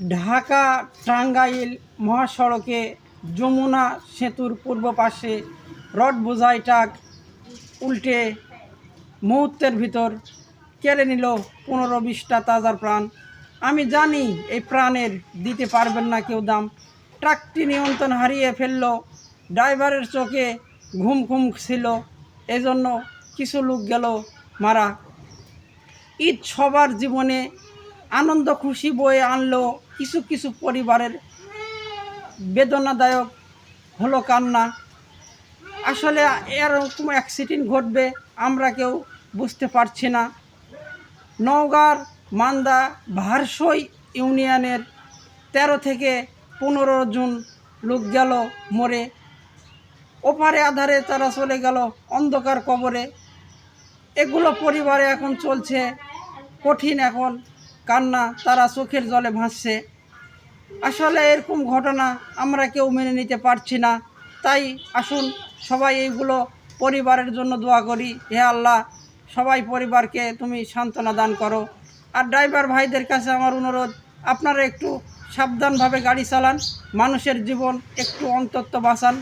ঢাকা টাঙ্গাইল মহাসড়কে যমুনা সেতুর পূর্ব পাশে রড বোঝাই ট্রাক উল্টে মুহূর্তের ভিতর কেড়ে নিল 15-20টা তাজা প্রাণ। আমি জানি এই প্রাণের দিতে পারবেন না কেউ দাম। ট্রাকটি নিয়ন্ত্রণ হারিয়ে ফেলল, ড্রাইভারের চোখে ঘুম ঘুম ছিল, এজন্য কিছু লোক গেল মারা। ঈদ সবার জীবনে আনন্দ খুশি বয়ে আনলো, কিছু কিছু পরিবারের বেদনাদায়ক হলো কান্না। আসলে এরকম অ্যাক্সিডেন্ট ঘটবে আমরা কেউ বুঝতে পারছি না। নওগাঁর মান্দা ভারসই ইউনিয়নের 13 থেকে 15 জন লোক গেল মরে। ওপারে আধারে তারা চলে গেল অন্ধকার কবরে। এগুলো পরিবারে এখন চলছে কঠিন এখন কান্না, তারা চোখের জলে ভাসছে। আসলে এরকম ঘটনা আমরা কেউ মেনে নিতে পারছি না। তাই আসুন সবাই এইগুলো পরিবারের জন্য দোয়া করি, হে আল্লাহ সবাই পরিবারকে তুমি সান্ত্বনা দান করো। আর ড্রাইভার ভাইদের কাছে আমার অনুরোধ, আপনারা একটু সাবধানভাবে গাড়ি চালান, মানুষের জীবন একটু অন্তত বাঁচান।